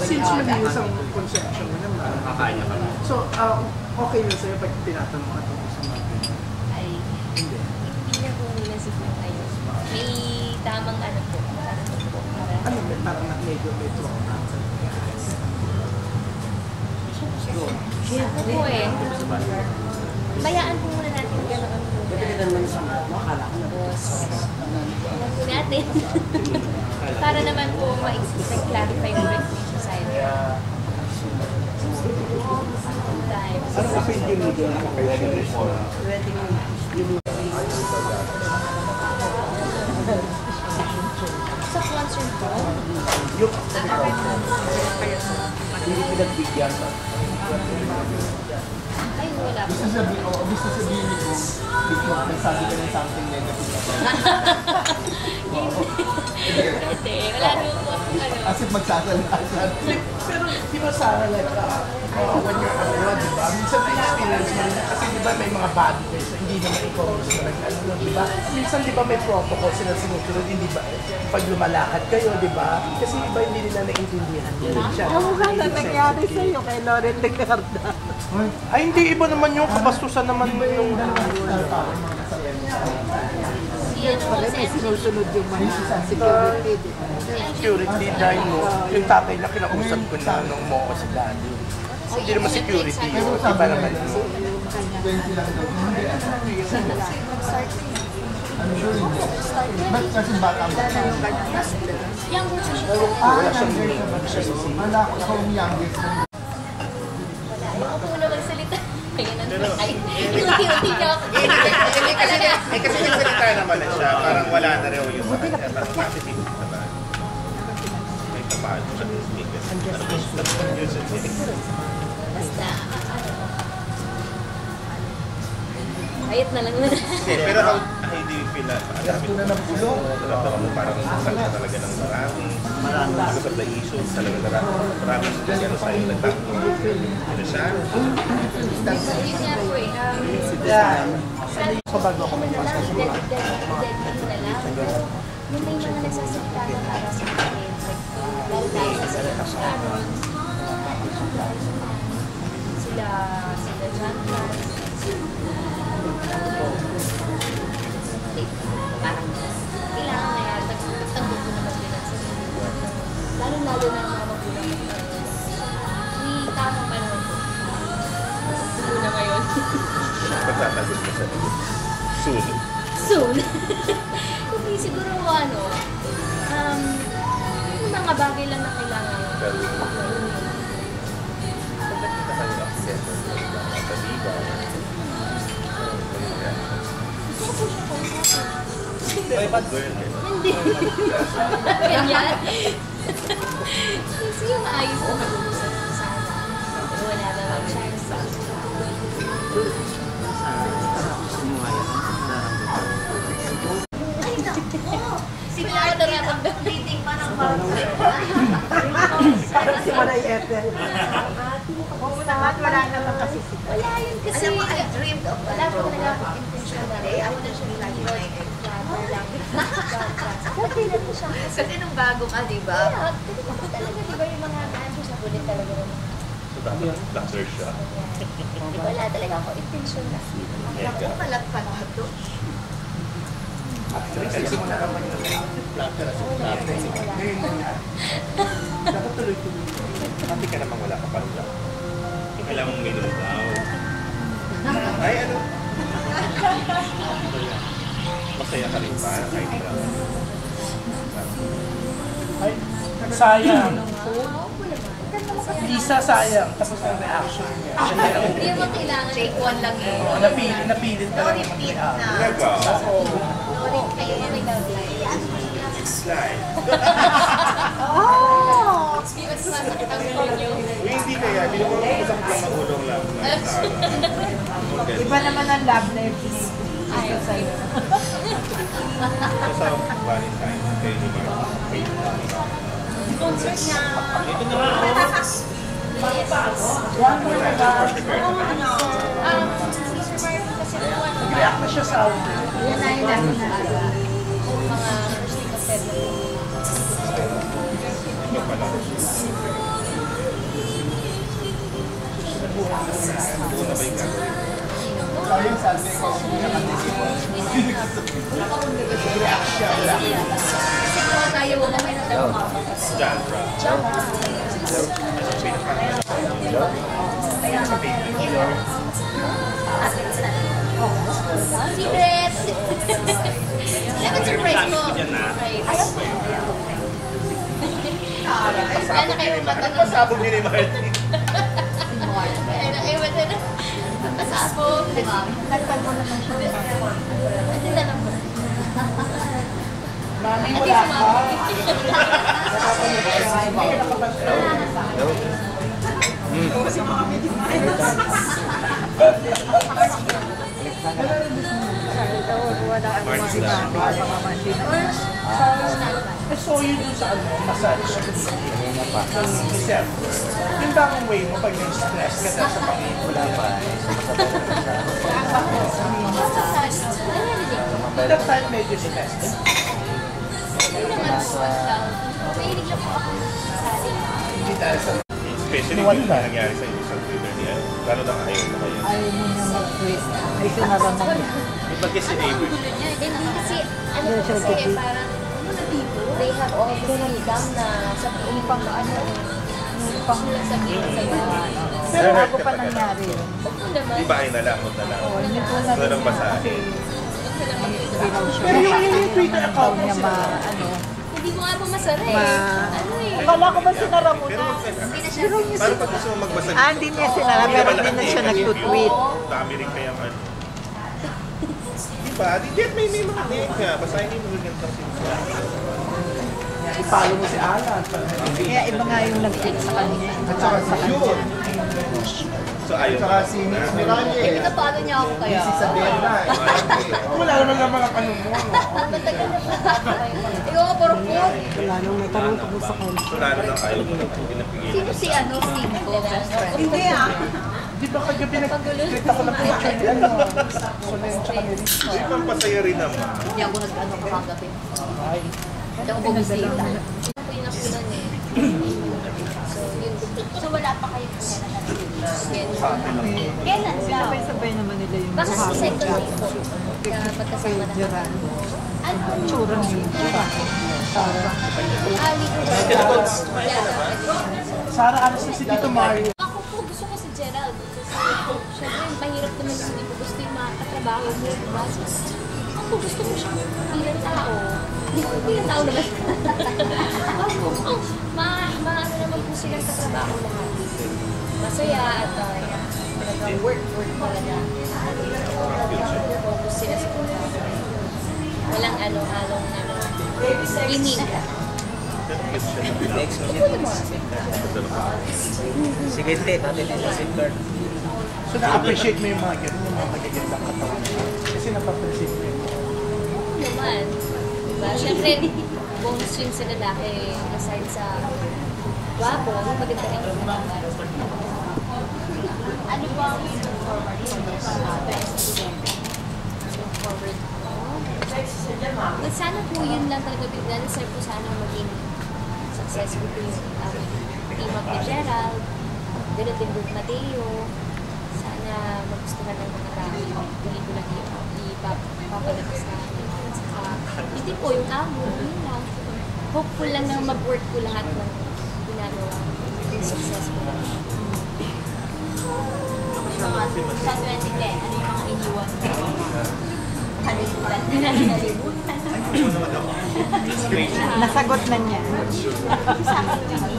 since malinis ang conception mo naman, so okay na sa'yo pag tinatanong ka tungkol sa mga ay, hindi na po nila siguro ayos. May tamang ano po. Ano ba? Parang medyo may trauma. Ako po eh. Bayaan po muna natin gano'n po. Tapos, alam po natin. Para naman po ma-clarify po rin yung society. Ano kasi yung legal na kayo sa concern po? Yung hindi pinagbigyan. Ay, wala po. Gusto sabihin ni ko, nagsabi ka ng something negative. Hindi, wala naman po akong ano. As if magsasalita ka. Pero di ba sana when you're abroad, di ba? Minsan may experience mo rin. Kasi di ba may mga bad guys na hindi naman ikaw gusto na nag-ano, di ba? Minsan di ba may protocol sila sinusunod, hindi ba? Pag lumalakad kayo, di ba? Kasi iba hindi nila naintindihan yun siya. Ano nga na nangyari sa'yo kay Loren Legarda? Ay, hindi. Iba naman yung kabastusan naman mo yung Pala may sinusunod yung mga security. security dahil mo, yung tatay na kinausap ko na nung mo ko si daddy. Hindi naman security yun. Iba naman yun. Kasi bata mo. Yung version. Wala siyang wala ko yung youngest. Ayoko po na magsalita. Kaya ay, unti-unti niya ako. Kasi nagsalita naman na siya, parang wala na rin yung sa kanya, parang positive naman. May kapag siya ng speaker. Basta, kahit na lang na. Pero how do you feel na naramdaman mo parang salta talaga ng marami? Because of the issue, talaga marami ano sa'yo nagtatong. Ano siya? Yun nga po eh. So bago ako may masasabi. Deadline na lang. Pero yung may mga nagsasalita na para sa akin, lalo tayo sa Sharon, sila John Clark, parang kailangan na yan, nagtagtagod ko naman din sa mga lalo-lalo na mga magulang ng may tamang panahon ko. Siguro na ngayon. Pagtatagot mo sa soon. Soon? Hindi, siguro ano, yung mga bagay lang na kailangan. Pero ba't kita kayo accident? Pag-iba? May bad girl eh. Hindi. Ganyan. Kasi yung ayos na mag-uusap ko sana. Pero wala naman chance. Ay, naku! Sigla ko nararamdaman. Reading pa ng Parang si Manay Ethel. Oo naman, wala naman kasi si wala yun kasi. Alam mo, I dreamed of wala ko nagkakot intention na rin. Ako na siya lagi lang. Kasi na po siya. Kasi nung bago ka, di ba? Kaya, talaga, di ba yung mga answers sa kulit talaga rin. So dapat doctor siya. Wala talaga ako intention na. Naku, malat pa na ito. Kasi mo na naman yung dapat tuloy-tuloy. Hindi ka namang wala ka pa rin lang. Kailangan mong may daw. Ay, ano? Masaya ka rin ba? Kahit na. Ay, sayang. Lisa, sayang. Tapos ang reaction niya. Hindi mo kailangan. Take one lang yun. Napilit talaga Repeat mag-react. na. Talaga? Kayo na may love life. Slide. Oh! Mas masakit ang ninyo. Hindi kaya. Binukulang ko sa mga magulong lang. Iba naman ang love life ni Ayaw sa'yo. Sa Valentine, kayo ni Mark. Concert na. Ito naman. Yes. Si Sir Marvin kasi naman. React na siya sa audio. Yan ay lalo na. Mga first week of February. Ito pala. Nag-react siya. Kasi kung tayo mo may natawa. Genre. Secret! Dapat surprise mo. Kaya na kayo matanong. Pasabog ni Marty. Kaya na kayo matanong. Pasabog. Nagpag mo naman siya. Ano na lang ba? Mami, wala ka. I saw you dun sa massage. December. Yun ba ang way mo pag yung stress ka dahil sa pangit? Wala pa. That time medyo stressed. Hindi naman po. Mahilig lang po ako sa Hindi dahil sa... Especially yung nangyari sa inyo sa Twitter niya. Gano'n lang ayaw mo kayo. Ayaw mo niya mag-quit. Ay, sinaraman niya. Yung pag kasi neighbor. Hindi kasi, ano po kasi, parang they have all the freedom na sabihin pang ano, pang sabihin sa'yo. Pero bago pa nangyari yun. Ano naman? Di ba ay nalamot na lang? Oo, hindi po Ito lang basahin. Pero yung Twitter account niya niya Hindi ko nga po masara eh. Ano eh. Akala ko ba sinara mo Pero na? wag ka na. Hindi na siya. Paano pag gusto mo magbasa? Hindi niya sinara, pero hindi na siya nag-tweet. Dami rin kayang ano. Di ba? Di may mga link ka. Basahin mo yung magagandang sinasabi. i-follow mo si Alan. Kaya iba nga yung nag-tweet sa kanya. At saka sa kanya. So ayaw mo. Eh, pinapalo niya ako kaya. Wala naman lang mga kanong mo. Matagal na po ako kayo. Ikaw nga puro po. Wala nung may tanong ko sa kanya. So lalo lang ayaw mo lang pinapigil. Sino si ano, Steve ko, best friend? Hindi Di ba kagabi nag-tweet ako ng picture ni ano? Solen tsaka ni Rich. Di pampasaya rin naman. Hindi ako nag-ano kakagabi. Ay. Hindi ako bumisita. Ako yung nakulan eh. So, yun. So, wala pa kayo kung kailan natin. Kailan daw? Sabay-sabay naman nila yung Baka sa second day po. Na magkasama na kami. Ano po? tsura niya. Ali ko ba? Sarah, ano si Tito Mario? Ako po, gusto ko si Gerald. Kasi, syempre, mahirap naman yung hindi ko gusto yung mga katrabaho mo. Diba? Ako gusto ko siya bilang tao. Hindi ko bilang tao naman. Ako, ano naman po silang katrabaho lahat. Masaya at talagang work talaga. Focus sila sa trabaho. Walang halong inig. Sige, te, natin ito si Kurt. So na-appreciate mo yung mga ganun, yung mga magagandang katawan. Kasi napapansin mo yun. Naman. Diba? Siyempre, bonus yun sa lalaki aside sa guwapo, maganda rin yung katawan. Ano ba ang forward sana po yun lang talaga bigla. Sir po sana maging successful po yung team up ni Gerald, din Mateo. Sana magustuhan ng mga tao yung pelikula ipapalabas namin. Hindi po yung album, yun lang. Hopeful lang na mag-work po lahat ng ginagawa. Successful. Sa 2010, ano yung mga iniwan ko? Kalimutan. Nasagot na niya.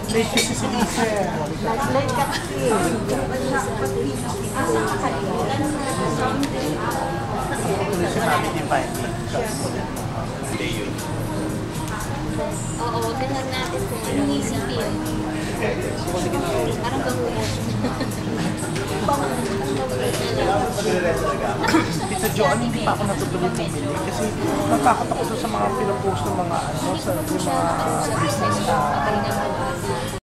Late kasi si Lisa. Late ka kasi. Si Mami Divine. Hindi yun. Oo, wag na lang natin kung anong isipin. Parang bangungot. Tita Joan, hindi pa ako natutuloy bumili kasi natakot ako sa mga pinapost ng mga ano, sa yung mga business na